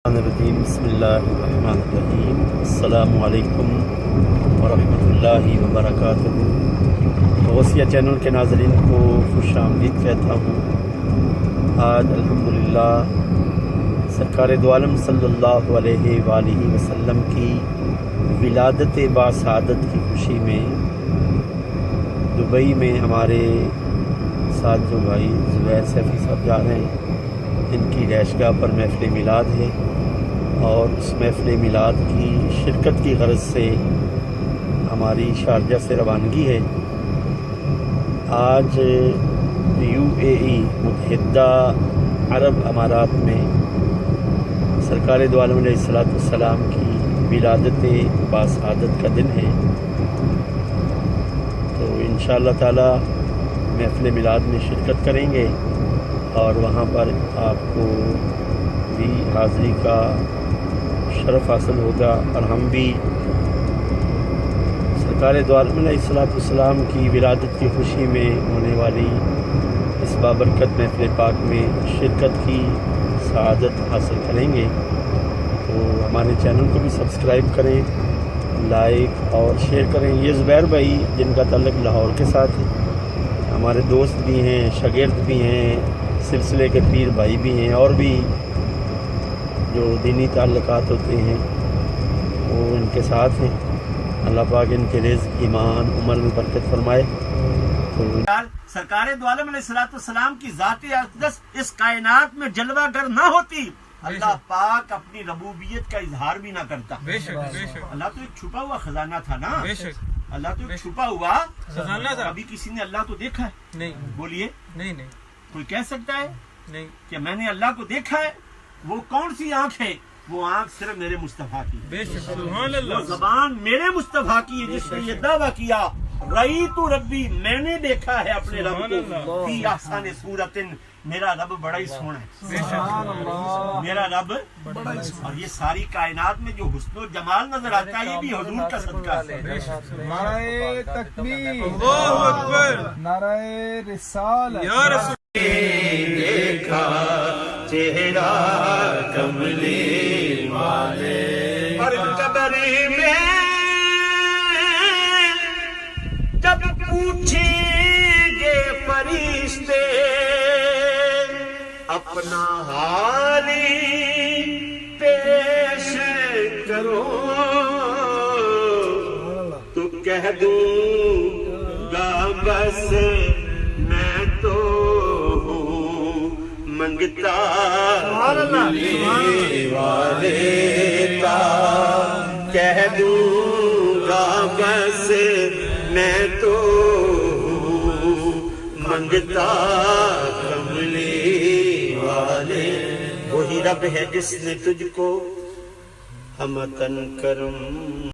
बिस्मिल्लाहिर्रहमानिर्रहीम। अस्सलामु अलैकुम वरहमतुल्लाहि वबरकातुहू। गौसिया चैनल के नाज़रीन को खुश आमदीद कहता हूँ। आज अल्हम्दुलिल्लाह सरकार दो आलम सल्लल्लाहु अलैहि वसल्लम की विलादत बासआदत की खुशी में दुबई में हमारे साथ जो भाई ज़ुबैर सैफ़ी साहब जा रहे हैं, इनकी रैशगाह पर महफ़िल मिलाद है और उस महफ़िल मिलाद की शिरकत की ग़रज़ से हमारी शारजा से रवानगी है। आज UAE मुत्तहिदा अरब अमारात में सरकार दो आलम अलैहिस्सलाम की विलादत बासआदत का दिन है। तो इंशाअल्लाह ताला महफ़िल मिलाद में शिरकत करेंगे और वहाँ पर आपको भी हाज़री का शरफ़ हासिल होगा और हम भी सरकार दो आलम अलैहिस्सलाम की विलादत की खुशी में होने वाली इस बाबरकत महफ़िल पाक में शिरकत की सआदत हासिल करेंगे। तो हमारे चैनल को भी सब्सक्राइब करें, लाइक और शेयर करें। ये ज़ुबैर भाई जिनका ताल्लुक़ लाहौर के साथ है, हमारे दोस्त भी हैं, शागिर्द भी हैं, सिलसिले के पीर भाई भी हैं और भी जो दीनी ताल्लुकात होते हैं वो इनके साथ हैं। अल्लाह पाक इनके रिज़्क़, ईमान, उम्र में बरकत फरमाए। तो सरकार दो आलम अलैहिस्सलाम की ज़ात अक़दस इस कायनात में जलवागर ना होती, अल्लाह पाक अपनी रबूबियत का इजहार भी ना करता। अल्लाह तो एक छुपा हुआ खजाना था ना। अल्लाह तो एक छुपा हुआ खजाना था। अभी किसी ने अल्लाह को देखा है? नहीं। बोलिए। नहीं। कोई कह सकता है? नहीं कि मैंने अल्लाह को देखा है। वो कौन सी आंख है? वो आंख सिर्फ मेरे मुस्तफा की है। वो ज़बान मेरे मुस्तफा की है जिसने ये दावा किया, रईतु रब्बी, मैंने देखा है अपने रब को, फी अहसन सूरतिन, मेरा रब बड़ा ही सोहना है। मेरा रब बड़ा ही सोहना। और ये सारी कायनात में जो हुस्न और जमाल नजर आता है, ये भी हुजूर का सदका है। नारे तकबीर, अल्लाहु अकबर, नारे रिसालत। या रसूल देखा चेहरा कमली वाले और कब्र में जब पूछेंगे फरिश्ते अपना हाली पेश करो, तो कह दूंगा बस मैं तो मंगता मिलने वाले का, कह दूंगा बस मैं तो मंगता कमले वाले। वही रब है जिसने तुझको हमतन करम